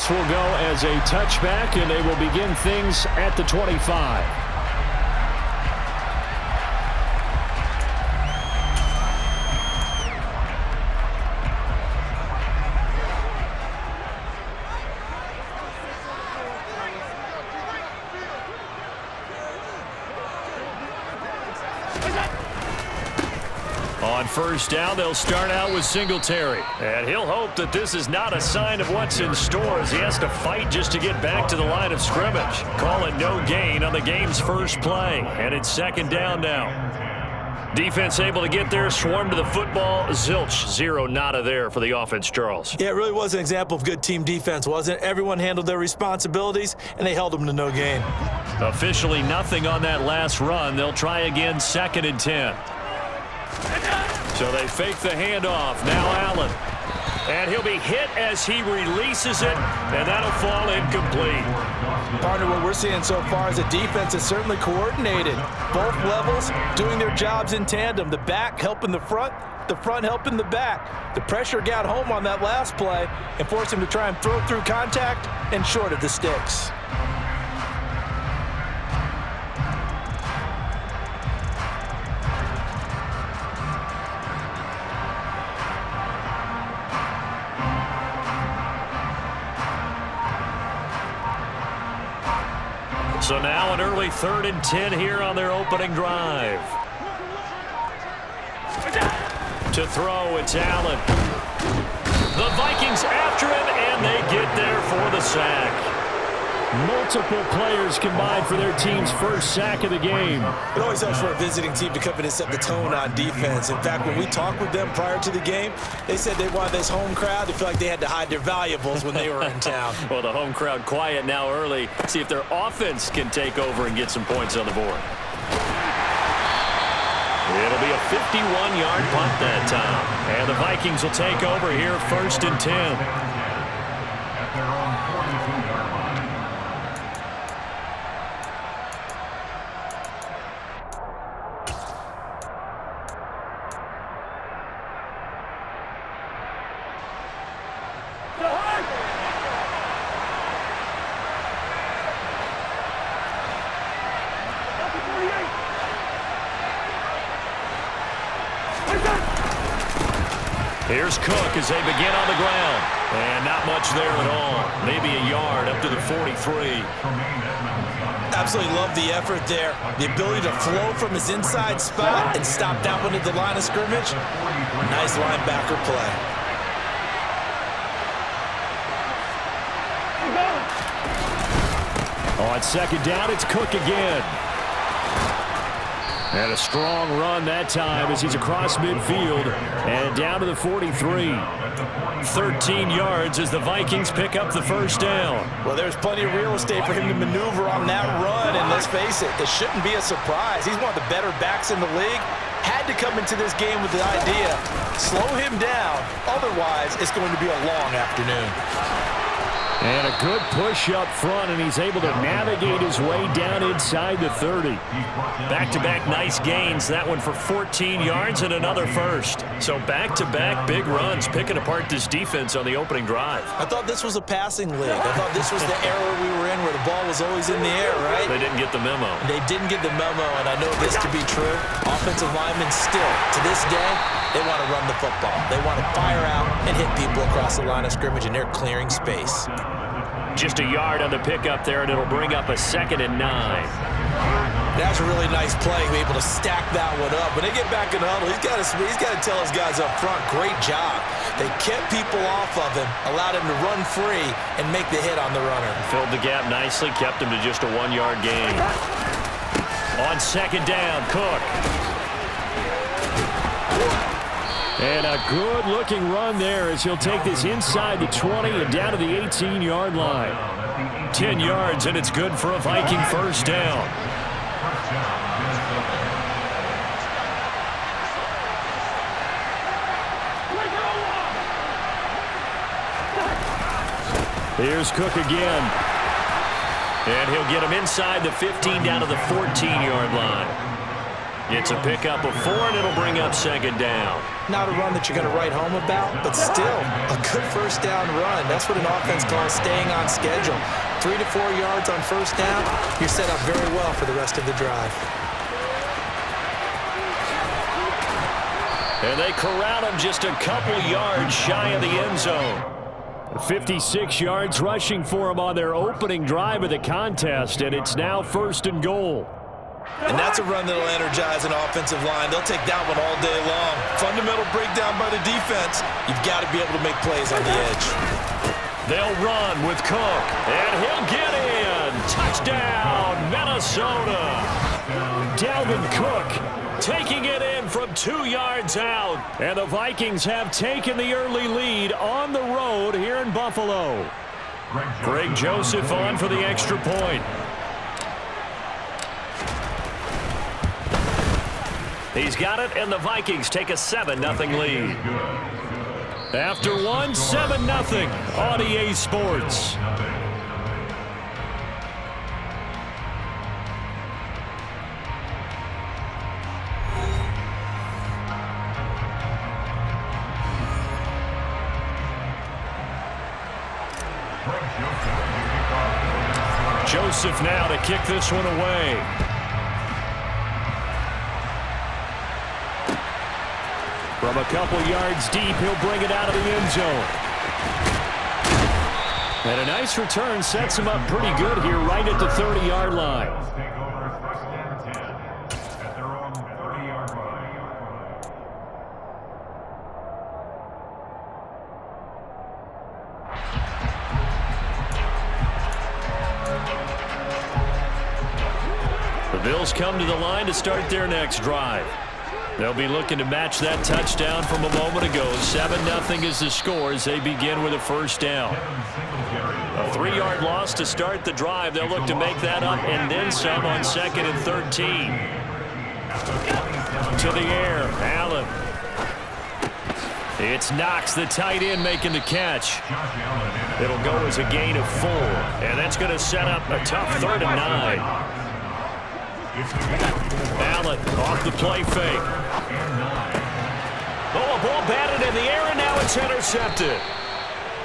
This will go as a touchback, and they will begin things at the 25. On first down, they'll start out with Singletary. And he'll hope that this is not a sign of what's in store as he has to fight just to get back to the line of scrimmage. Call it no gain on the game's first play. And it's second down now. Defense able to get there, swarm to the football. Zilch, zero nada there for the offense, Charles. Yeah, it really was an example of good team defense, wasn't it? Everyone handled their responsibilities, and they held them to no gain. Officially nothing on that last run. They'll try again, 2nd and 10. So they fake the handoff. Now Allen. And he'll be hit as he releases it, and that'll fall incomplete. Partner, what we're seeing so far is a defense that's certainly coordinated. Both levels doing their jobs in tandem. The back helping the front helping the back. The pressure got home on that last play and forced him to try and throw through contact and short of the sticks. So now an early 3rd and 10 here on their opening drive. To throw, it's Allen. The Vikings after him, and they get there for the sack. Multiple players combined for their team's first sack of the game. It always helps for a visiting team to come in and set the tone on defense. In fact, when we talked with them prior to the game, they said they wanted this home crowd to feel like they had to hide their valuables when they were in town. Well, the home crowd quiet now early. See if their offense can take over and get some points on the board. It'll be a 51-yard punt that time. And the Vikings will take over here, 1st and 10. Here's Cook as they begin on the ground. And not much there at all. Maybe a yard up to the 43. Absolutely love the effort there. The ability to flow from his inside spot and stop that one at the line of scrimmage. Nice linebacker play. On 2nd down, it's Cook again. And a strong run that time as he's across midfield and down to the 43. 13 yards as the Vikings pick up the first down. Well, there's plenty of real estate for him to maneuver on that run, and let's face it, this shouldn't be a surprise. He's one of the better backs in the league. Had to come into this game with the idea, slow him down, otherwise it's going to be a long afternoon. And a good push up front, and he's able to navigate his way down inside the 30. Back-to-back nice gains. That one for 14 yards and another first. So back-to-back big runs, picking apart this defense on the opening drive. I thought this was a passing league. I thought this was the era we were in where the ball was always in the air, right? They didn't get the memo. They didn't get the memo, and I know this to be true. Offensive linemen still, to this day, they want to run the football. They want to fire out and hit people across the line of scrimmage, and they're clearing space. Just a yard on the pickup there, and it'll bring up a 2nd and 9. That's a really nice play, be able to stack that one up. When they get back in the huddle, he's got to tell his guys up front, great job. They kept people off of him, allowed him to run free, and make the hit on the runner. Filled the gap nicely, kept him to just a 1-yard gain. On 2nd down, Cook. And a good-looking run there as he'll take this inside the 20 and down to the 18-yard line. 10 yards, and it's good for a Viking first down. Here's Cook again. And he'll get him inside the 15 down to the 14-yard line. It's a pickup of 4, and it'll bring up second down. Not a run that you're going to write home about, but still a good first down run. That's what an offense calls staying on schedule. 3 to 4 yards on first down, you're set up very well for the rest of the drive. And they corral him just a couple yards shy of the end zone. 56 yards rushing for him on their opening drive of the contest, and it's now 1st and goal. And that's a run that'll energize an offensive line. They'll take that one all day long. Fundamental breakdown by the defense. You've got to be able to make plays on the edge. They'll run with Cook, and he'll get in. Touchdown, Minnesota. Dalvin Cook taking it in from 2 yards out. And the Vikings have taken the early lead on the road here in Buffalo. Greg Joseph on for the extra point. He's got it, and the Vikings take a 7-0 lead. After one, 7-0 on EA Sports. Joseph now to kick this one away. From a couple yards deep, he'll bring it out of the end zone. And a nice return sets him up pretty good here right at the 30-yard line. The Bills come to the line to start their next drive. They'll be looking to match that touchdown from a moment ago. 7-0 is the score as they begin with a first down. A 3-yard loss to start the drive. They'll look to make that up and then some on 2nd and 13. To the air, Allen. It's Knox, the tight end, making the catch. It'll go as a gain of 4, and that's going to set up a tough 3rd and 9. Allen off the play fake. Oh, a ball batted in the air, and now it's intercepted.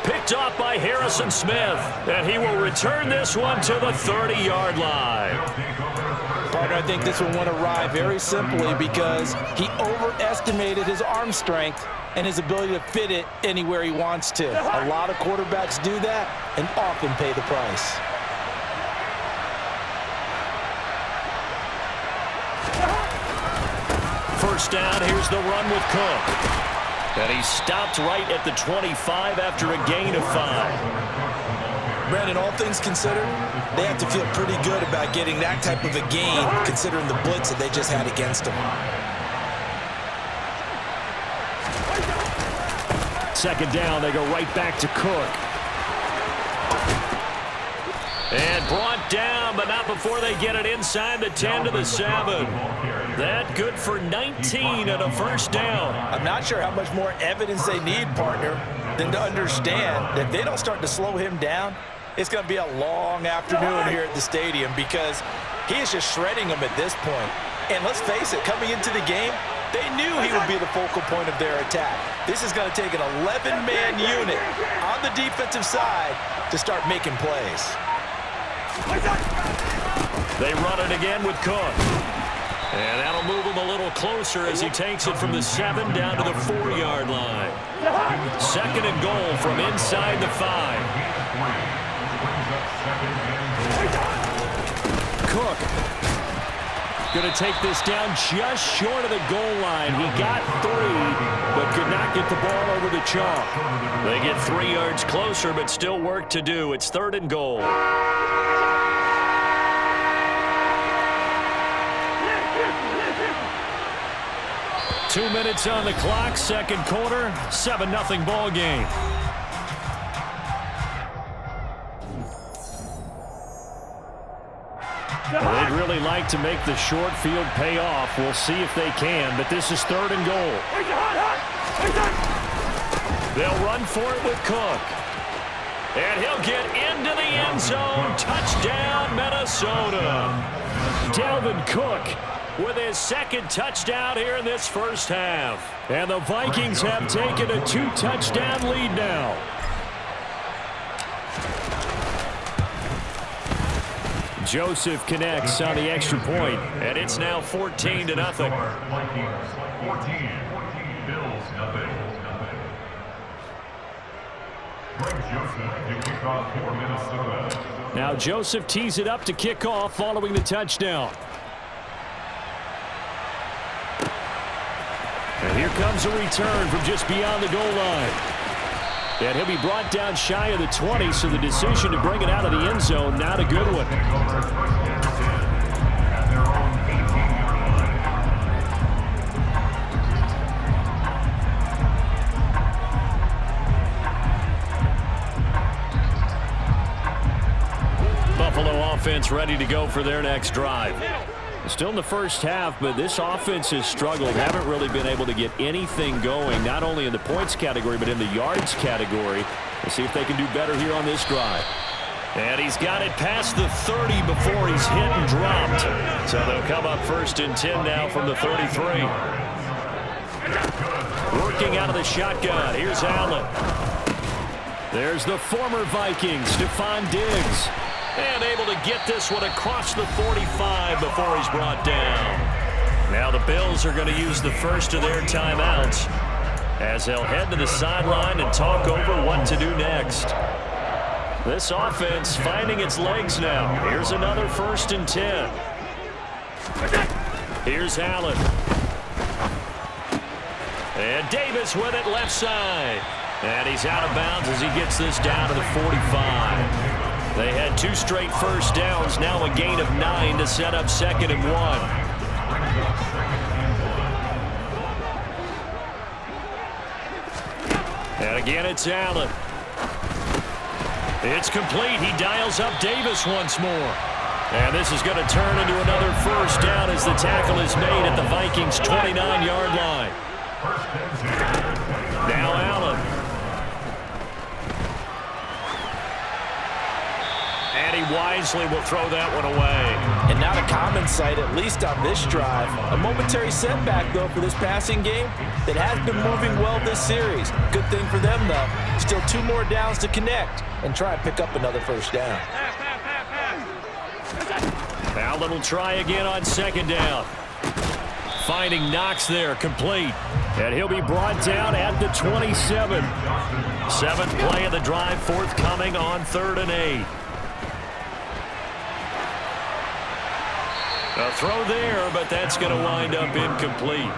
Picked off by Harrison Smith, and he will return this one to the 30-yard line. Partner, I think this one went awry very simply because he overestimated his arm strength and his ability to fit it anywhere he wants to. A lot of quarterbacks do that and often pay the price. First down, here's the run with Cook. And he stopped right at the 25 after a gain of 5. Brandon, all things considered, they have to feel pretty good about getting that type of a gain considering the blitz that they just had against them. Second down, they go right back to Cook. And brought down, but not before they get it inside the 10 to the 7. That good for 19 and a first down. I'm not sure how much more evidence they need, partner, than to understand that if they don't start to slow him down, it's going to be a long afternoon here at the stadium because he is just shredding them at this point. And let's face it, coming into the game, they knew he would be the focal point of their attack. This is going to take an 11-man unit on the defensive side to start making plays. They run it again with Cook. And that'll move him a little closer as he takes it from the 7 down to the 4-yard line. 2nd and goal from inside the 5. Cook going to take this down just short of the goal line. He got 3, but could not get the ball over the chalk. They get 3 yards closer, but still work to do. It's 3rd and goal. Two minutes on the clock, second quarter, 7-0 ball game. They'd really like to make the short field pay off. We'll see if they can, but this is 3rd and goal. They'll run for it with Cook. And he'll get into the end zone. Touchdown, Minnesota. Dalvin Cook with his second touchdown here in this first half. And the Vikings have taken a 2-touchdown lead now. Joseph connects on the extra point, and it's now 14-0. Vikings 14, Bills nothing. Greg Joseph to kick off for Minnesota. Now Joseph tees it up to kick off following the touchdown. And here comes a return from just beyond the goal line. And he'll be brought down shy of the 20, so the decision to bring it out of the end zone, not a good one. Buffalo offense ready to go for their next drive. Still in the first half, but this offense has struggled. Haven't really been able to get anything going, not only in the points category, but in the yards category. Let's see if they can do better here on this drive. And he's got it past the 30 before he's hit and dropped. So they'll come up 1st and 10 now from the 33. Working out of the shotgun. Here's Allen. There's the former Viking, Stephon Diggs. And able to get this one across the 45 before he's brought down. Now the Bills are going to use the first of their timeouts as they'll head to the sideline and talk over what to do next. This offense finding its legs now. Here's another 1st and 10. Here's Allen. And Davis with it left side. And he's out of bounds as he gets this down to the 45. They had 2 straight first downs, now a gain of 9 to set up 2nd and 1. And again, it's Allen. It's complete. He dials up Davis once more. And this is going to turn into another first down as the tackle is made at the Vikings' 29-yard line. Now Allen. And he wisely will throw that one away. And not a common sight, at least on this drive. A momentary setback, though, for this passing game that has been moving well this series. Good thing for them, though. Still 2 more downs to connect and try and pick up another first down. Allen will try again on 2nd down. Finding Knox there, complete. And he'll be brought down at the 27. 7th play of the drive, forthcoming on 3rd and 8. A throw there, but that's going to wind up incomplete.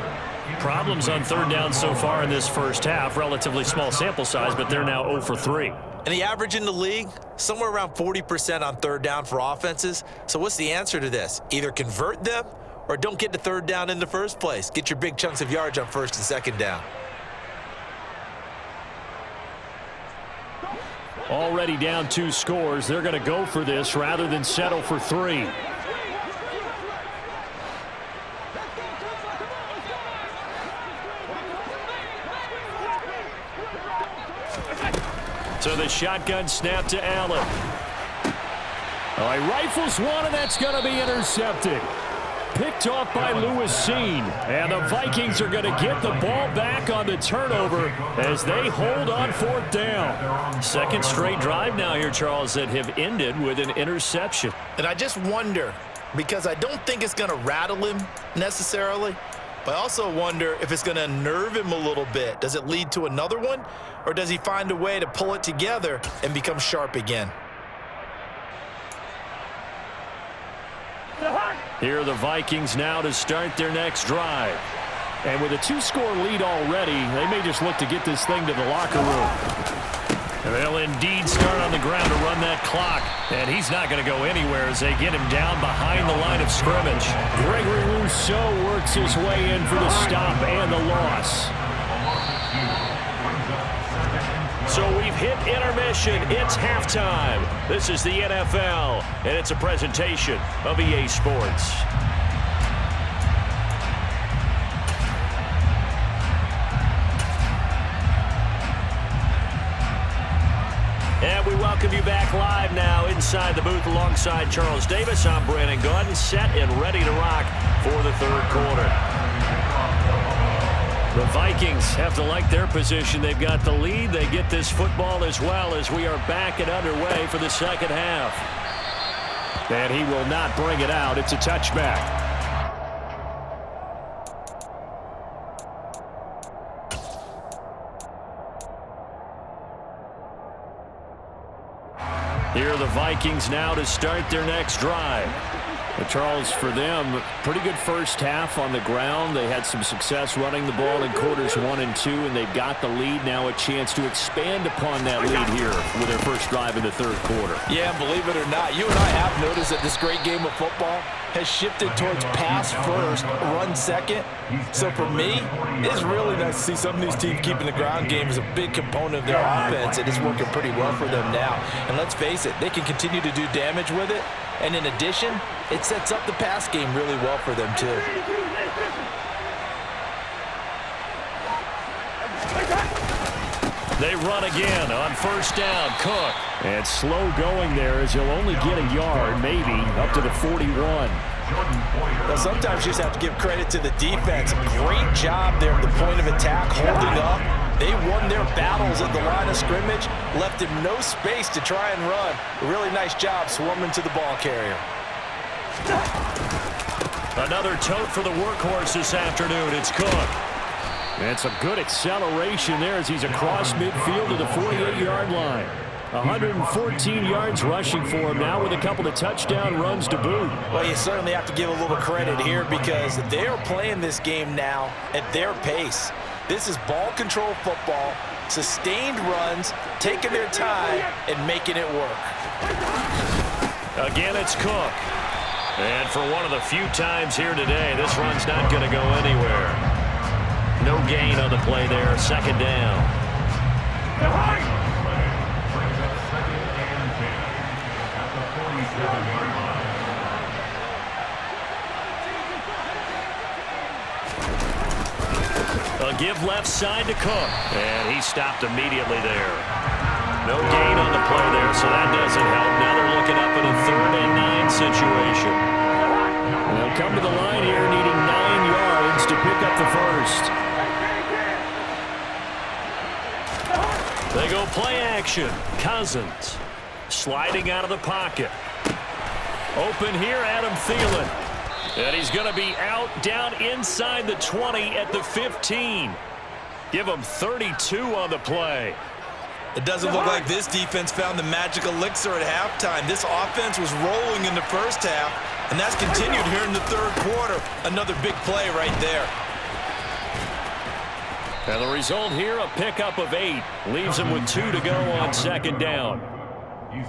Problems on 3rd down so far in this first half. Relatively small sample size, but they're now 0 for 3. And the average in the league, somewhere around 40% on 3rd down for offenses. So what's the answer to this? Either convert them or don't get to 3rd down in the first place. Get your big chunks of yards on 1st and 2nd down. Already down 2 scores. They're going to go for this rather than settle for 3. So the shotgun snap to Allen. Oh, he rifles one, and that's going to be intercepted. Picked off by Lewis Cine. And the Vikings are going to get the ball back on the turnover as they hold on 4th down. 2nd straight drive now here, Charles, that have ended with an interception. And I just wonder, because I don't think it's going to rattle him necessarily, but I also wonder if it's going to unnerve him a little bit. Does it lead to another one, or does he find a way to pull it together and become sharp again? Here are the Vikings now to start their next drive. And with a 2-score lead already, they may just look to get this thing to the locker room. And they'll indeed start on the ground to run that clock. And he's not going to go anywhere as they get him down behind the line of scrimmage. Gregory Rousseau works his way in for the stop and the loss. So we've hit intermission. It's halftime. This is the NFL, and it's a presentation of EA Sports. And we welcome welcome you back live now inside the booth alongside Charles Davis. I'm Brandon Gaudin, set and ready to rock for the third quarter. The Vikings have to like their position. They've got the lead. They get this football as well as we are back and underway for the second half. And he will not bring it out. It's a touchback. Here are the Vikings now to start their next drive. But Charles, for them, pretty good first half on the ground. They had some success running the ball in quarters 1 and 2, and they've got the lead. Now a chance to expand upon that lead here with their first drive in the third quarter. Yeah, believe it or not, you and I have noticed that this great game of football has shifted towards pass first, run second. So for me, it's really nice to see some of these teams keeping the ground game as a big component of their offense, and it's working pretty well for them now. And let's face it, they can continue to do damage with it. And in addition, it sets up the pass game really well for them, too. They run again on first down. Cook. And slow going there as he'll only get a yard, maybe, up to the 41. Well, sometimes you just have to give credit to the defense. Great job there at the point of attack, holding up. They won their battles at the line of scrimmage, left him no space to try and run. A really nice job swarming to the ball carrier. Another tote for the workhorse this afternoon. It's Cook. And it's a good acceleration there as he's across midfield to the 48-yard line. 114 yards rushing for him now with a couple of touchdown runs to boot. Well, you certainly have to give a little credit here because they are playing this game now at their pace. This is ball control football, sustained runs, taking their time, and making it work. Again, it's Cook. And for one of the few times here today, this run's not going to go anywhere. No gain on the play there, second down. A give left side to Cook. And he stopped immediately there. No gain on the play there, so that doesn't help. Now they're looking up in a 3rd and 9 situation. They'll come to the line here needing 9 yards to pick up the first. They go play action. Cousins sliding out of the pocket. Open here, Adam Thielen. And he's going to be out down inside the 20 at the 15. Give him 32 on the play. It doesn't look like this defense found the magic elixir at halftime. This offense was rolling in the first half, and that's continued here in the third quarter. Another big play right there. And the result here, a pickup of 8. Leaves him with 2 to go on second down.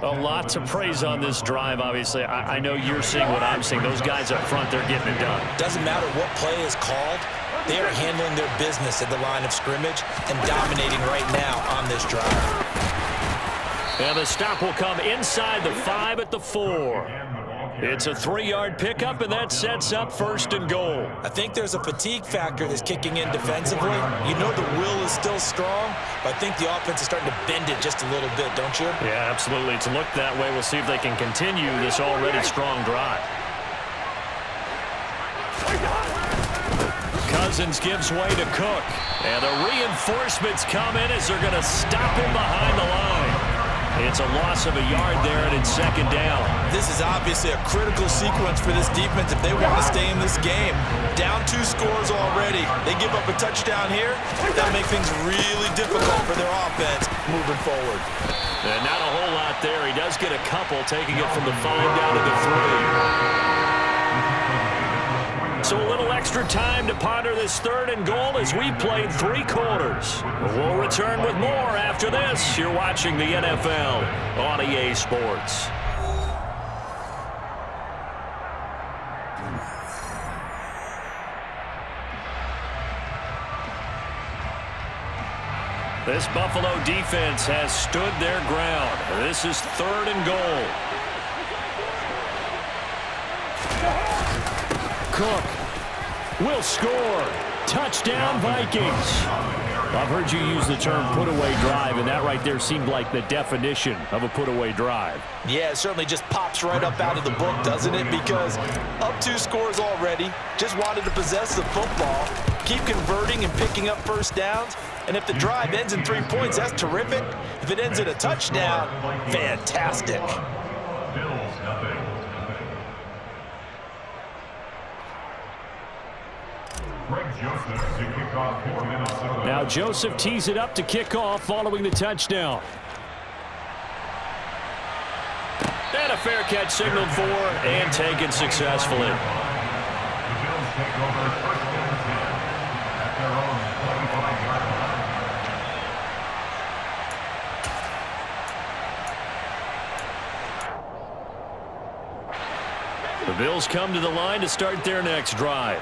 A lot to praise on this drive, obviously. I know you're seeing what I'm seeing. Those guys up front, they're getting it done. Doesn't matter what play is called. They are handling their business at the line of scrimmage and dominating right now on this drive. And the stop will come inside the 5 at the 4. It's a 3-yard pickup, and that sets up 1st and goal. I think there's a fatigue factor that's kicking in defensively. You know the will is still strong, but I think the offense is starting to bend it just a little bit, don't you? Yeah, absolutely. It's looked that way. We'll see if they can continue this already strong drive. Cousins gives way to Cook. And the reinforcements come in as they're going to stop him behind the line. It's a loss of a yard there, and it's second down. This is obviously a critical sequence for this defense if they want to stay in this game. Down 2 scores already. They give up a touchdown here. That'll make things really difficult for their offense moving forward. And not a whole lot there. He does get a couple, taking it from the 5 down to the 3. So a little extra time to ponder this 3rd and goal as we played 3 quarters. We'll return with more after this. You're watching the NFL on EA Sports. This Buffalo defense has stood their ground. This is 3rd and goal. Cook will score. Touchdown, Vikings. I've heard you use the term put-away drive, and that right there seemed like the definition of a put-away drive. Yeah, it certainly just pops right up out of the book, doesn't it? Because up 2 scores already, just wanted to possess the football, keep converting and picking up first downs. And if the drive ends in 3 points, that's terrific. If it ends in a touchdown, fantastic. Bills nothing. Greg Joseph to kick off for Minnesota. Now Joseph tees it up to kick off following the touchdown. And a fair catch signaled for and taken successfully. The Bills take over first and 10 at their own 25-yard line. The Bills come to the line to start their next drive.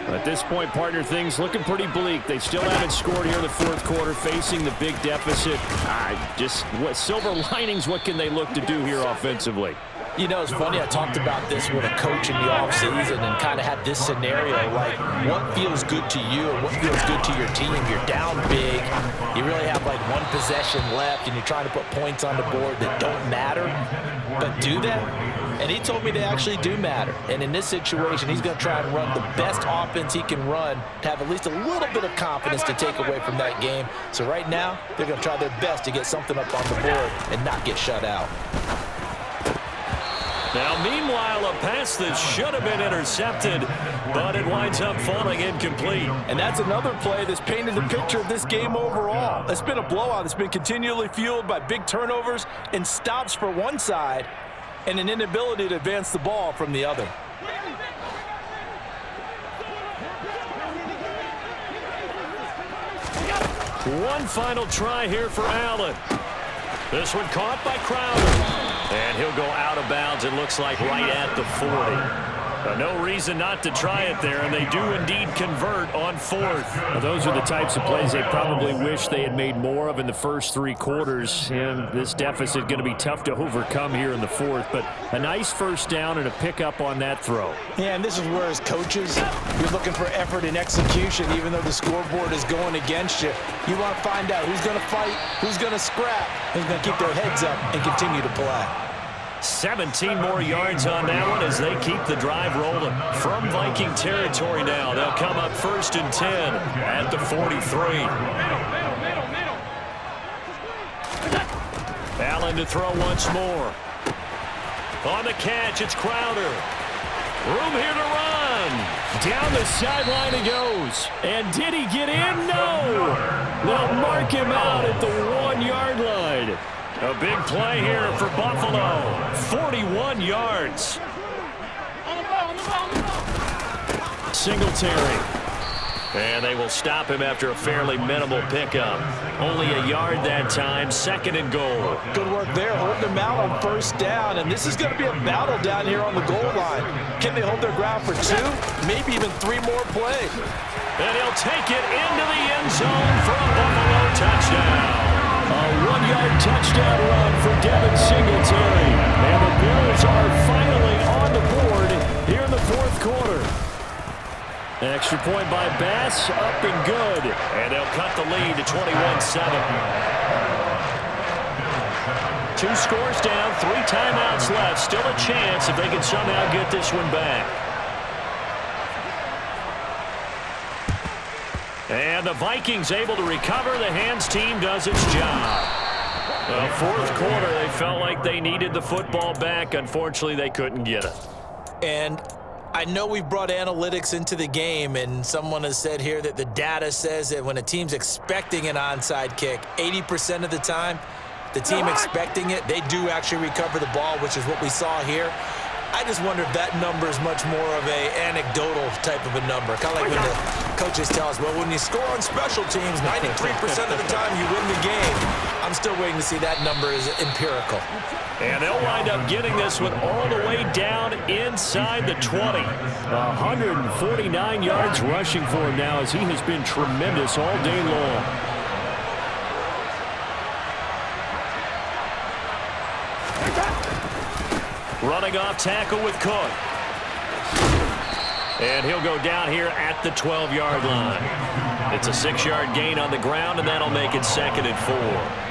At this point, partner, things looking pretty bleak. They still haven't scored here in the 4th quarter, facing the big deficit. What silver linings, what can they look to do here offensively? You know, it's funny, I talked about this with a coach in the offseason and kind of had this scenario, like, what feels good to you and what feels good to your team? You're down big, you really have like 1 possession left, and you're trying to put points on the board that don't matter, but do that? And he told me they actually do matter. And in this situation, he's going to try and run the best offense he can run to have at least a little bit of confidence to take away from that game. So right now, they're going to try their best to get something up on the board and not get shut out. Now, meanwhile, a pass that should have been intercepted, but it winds up falling incomplete. And that's another play that's painted the picture of this game overall. It's been a blowout. It's been continually fueled by big turnovers and stops for one side and an inability to advance the ball from the other. One final try here for Allen. This one caught by Crowder. And he'll go out of bounds, it looks like, right at the 40. No reason not to try it there, and they do indeed convert on 4th. Now, those are the types of plays they probably wish they had made more of in the first 3 quarters, and this deficit going to be tough to overcome here in the 4th, but a nice first down and a pickup on that throw. Yeah, and this is where, as coaches, you're looking for effort and execution, even though the scoreboard is going against you. You want to find out who's going to fight, who's going to scrap, who's going to keep their heads up and continue to play. 17 more yards on that one as they keep the drive rolling. From Viking territory now, they'll come up 1st and 10 at the 43. Allen to throw once more. On the catch, it's Crowder. Room here to run. Down the sideline he goes. And did he get in? No. They'll mark him out at the 1-yard line. A big play here for Buffalo. 41 yards. Singletary. And they will stop him after a fairly minimal pickup. Only a yard that time, 2nd and goal. Good work there, holding him out on 1st down. And this is going to be a battle down here on the goal line. Can they hold their ground for 2? Maybe even 3 more plays. And he'll take it into the end zone for a Buffalo touchdown. A 1-yard touchdown run for Devin Singletary. And the Bills are finally on the board here in the 4th quarter. An extra point by Bass, up and good. And they'll cut the lead to 21-7. 2 scores down, 3 timeouts left. Still a chance if they can somehow get this one back. And the Vikings able to recover. The hands team does its job. 4th quarter, they felt like they needed the football back. Unfortunately, they couldn't get it. And I know we've brought analytics into the game, and someone has said here that the data says that when a team's expecting an onside kick, 80% of the time, the team expecting it, they do actually recover the ball, which is what we saw here. I just wonder if that number is much more of a anecdotal type of a number. Kind of like when the coaches tell us, well, when you score on special teams, 93% of the time you win the game. I'm still waiting to see that number is empirical. And they'll wind up getting this one all the way down inside the 20. 149 yards rushing for him now as he has been tremendous all day long. Running off tackle with Cook. And he'll go down here at the 12-yard line. It's a 6-yard gain on the ground, and that'll make it 2nd and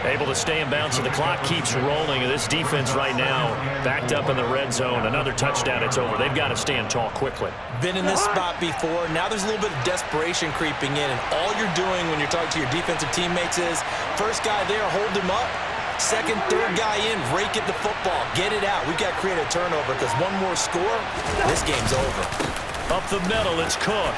4. Able to stay in bounds, so the clock keeps rolling. And this defense right now backed up in the red zone. Another touchdown, it's over. They've got to stand tall quickly. Been in this spot before. Now there's a little bit of desperation creeping in, and all you're doing when you're talking to your defensive teammates is first guy there, hold him up. Second, third guy in, rake at the football. Get it out. We've got to create a turnover because one more score, this game's over. Up the middle, it's Cook.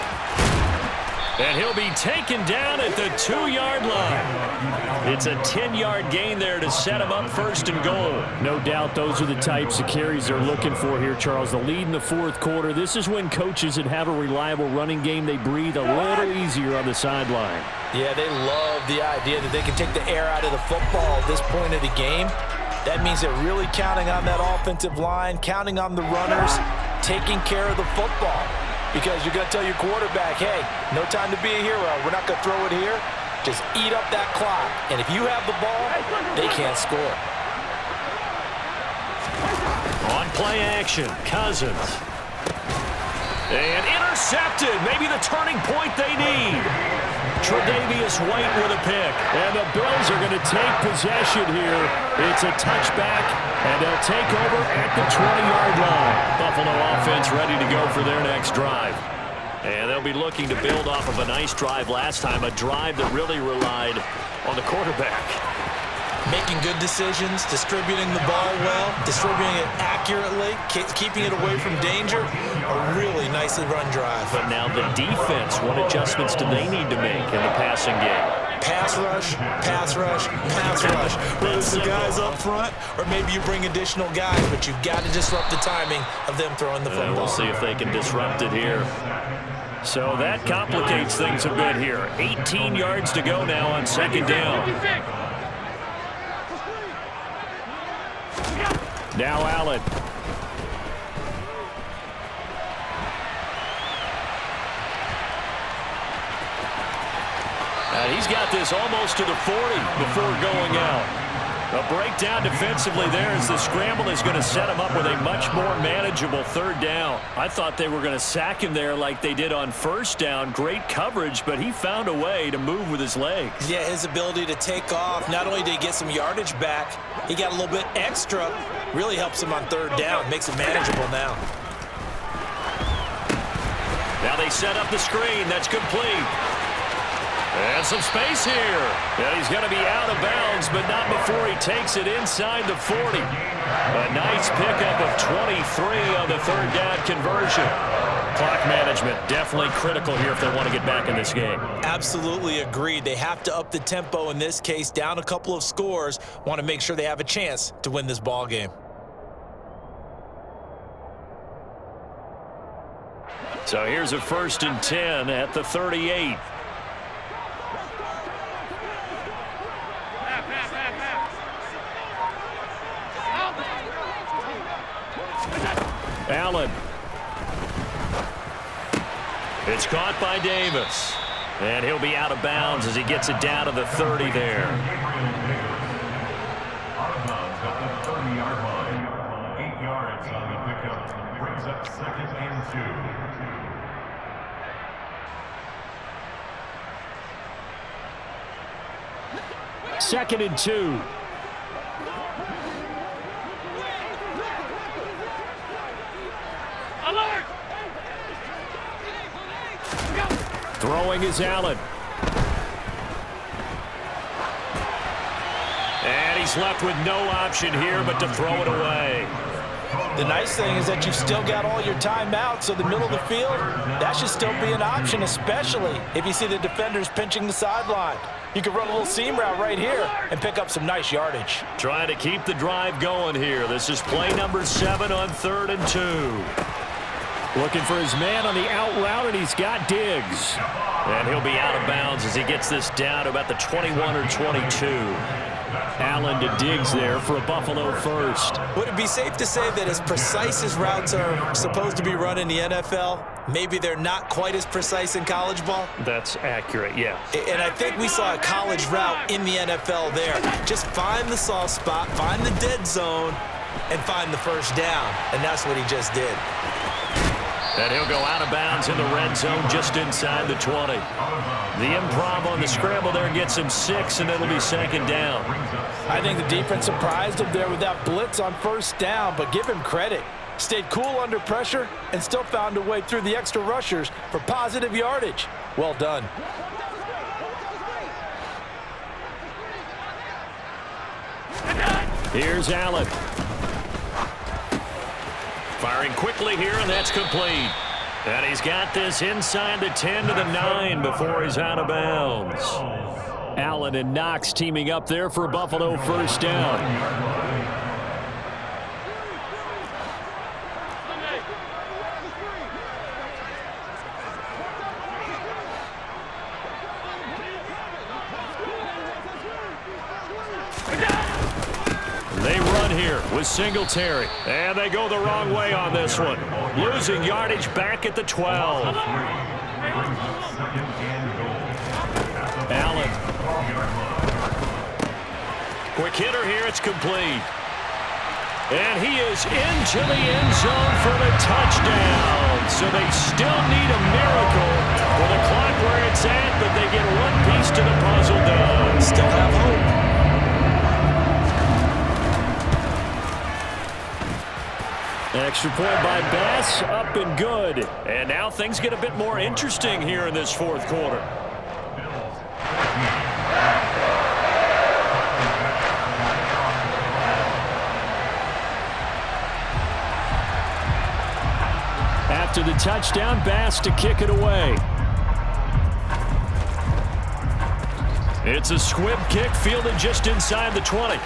And he'll be taken down at the 2-yard line. It's a 10-yard gain there to set him up 1st and goal. No doubt those are the types of carries they're looking for here, Charles. The lead in the 4th quarter. This is when coaches that have a reliable running game, they breathe a little easier on the sideline. Yeah, they love the idea that they can take the air out of the football at this point of the game. That means they're really counting on that offensive line, counting on the runners, taking care of the football. Because you're going to tell your quarterback, hey, no time to be a hero. We're not going to throw it here. Just eat up that clock. And if you have the ball, they can't score. On play action, Cousins. And intercepted. Maybe the turning point they need. Tre'Davious White with a pick. And the Bills are going to take possession here. It's a touchback, and they'll take over at the 20-yard line. Buffalo offense ready to go for their next drive. And they'll be looking to build off of a nice drive last time, a drive that really relied on the quarterback. Making good decisions, distributing the ball well, distributing it accurately, keeping it away from danger. A really nicely run drive. But now the defense, what adjustments do they need to make in the passing game? Pass rush, pass rush, pass rush. Whether it's the guys up front or maybe you bring additional guys, but you've got to disrupt the timing of them throwing the football. We'll see if they can disrupt it here. So that complicates things a bit here. 18 yards to go now on 2nd down. Now Allen. And he's got this almost to the 40 before going out. A breakdown defensively there as the scramble is going to set him up with a much more manageable 3rd down. I thought they were going to sack him there like they did on 1st down. Great coverage, but he found a way to move with his legs. Yeah, his ability to take off. Not only did he get some yardage back, he got a little bit extra. Really helps him on 3rd down. Makes it manageable now. Now they set up the screen. That's complete. And some space here. And he's going to be out of bounds, but not before he takes it inside the 40. A nice pickup of 23 on the 3rd down conversion. Clock management definitely critical here if they want to get back in this game. Absolutely agreed. They have to up the tempo in this case, down a couple of scores. Want to make sure they have a chance to win this ball game. So here's a 1st and 10 at the 38. Allen. It's caught by Davis. And he'll be out of bounds as he gets it down to the 30 there. Out of bounds at the 30-yard line. 8 yards on the pickup. Brings up 2nd and 2. 2nd and 2. Throwing is Allen. And he's left with no option here but to throw it away. The nice thing is that you've still got all your timeouts, so the middle of the field, that should still be an option, especially if you see the defenders pinching the sideline. You can run a little seam route right here and pick up some nice yardage. Trying to keep the drive going here. This is play number 7 on 3rd and 2. Looking for his man on the out route, and he's got Diggs. And he'll be out of bounds as he gets this down to about the 21 or 22. Allen to Diggs there for a Buffalo first. Would it be safe to say that as precise as routes are supposed to be run in the NFL, maybe they're not quite as precise in college ball? That's accurate, yeah. And I think we saw a college route in the NFL there. Just find the soft spot, find the dead zone, and find the first down. And that's what he just did. And he'll go out of bounds in the red zone just inside the 20. The improv on the scramble there gets him 6, and it'll be second down. I think the defense surprised him there with that blitz on first down, but give him credit. Stayed cool under pressure and still found a way through the extra rushers for positive yardage. Well done. Here's Allen. Firing quickly here, and that's complete. And he's got this inside the 10 to the 9 before he's out of bounds. Allen and Knox teaming up there for Buffalo first down. They run here with Singletary. And they go the wrong way on this one. Losing yardage back at the 12. Allen. Quick hitter here. It's complete. And he is into the end zone for the touchdown. So they still need a miracle with the clock where it's at, but they get one piece to the puzzle done. Still have hope. Extra point by Bass, up and good. And now things get a bit more interesting here in this fourth quarter. After the touchdown, Bass to kick it away. It's a squib kick fielded just inside the 20.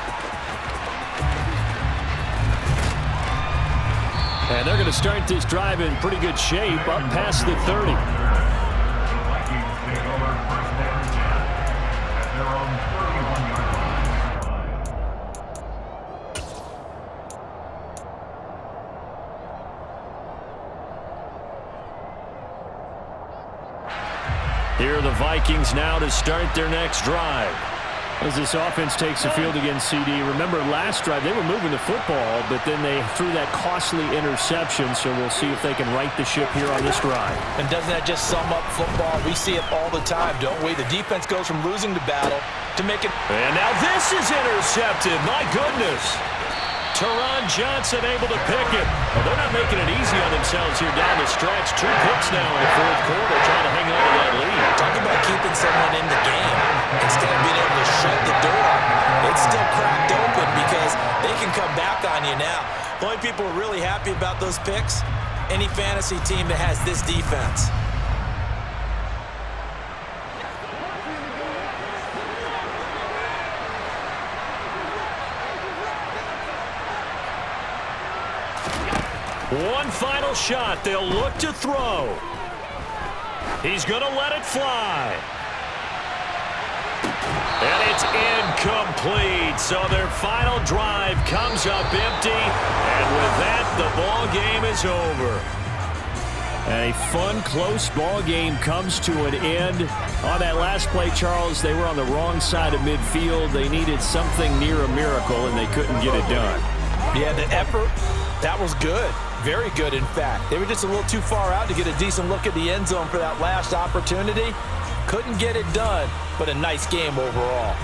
And they're going to start this drive in pretty good shape, up past the 30. Here are the Vikings now to start their next drive. As this offense takes the field against CD, remember last drive they were moving the football, but then they threw that costly interception, so we'll see if they can right the ship here on this drive. And doesn't that just sum up football? We see it all the time, don't we? The defense goes from losing the battle to making... And now this is intercepted. My goodness. Teron Johnson able to pick it. Well, they're not making it easy on themselves here down the stretch. 2 picks now in the fourth quarter trying to hang on to that lead. Talk about keeping someone in the game instead of being able to shut the door. It's still cracked open because they can come back on you now. The only people who are really happy about those picks, any fantasy team that has this defense. One final shot. They'll look to throw. He's going to let it fly. And it's incomplete. So their final drive comes up empty. And with that, the ball game is over. And a fun, close ball game comes to an end. On that last play, Charles, they were on the wrong side of midfield. They needed something near a miracle, and they couldn't get it done. Yeah, the effort, that was good. Very good, in fact. They were just a little too far out to get a decent look at the end zone for that last opportunity. Couldn't get it done, but a nice game overall.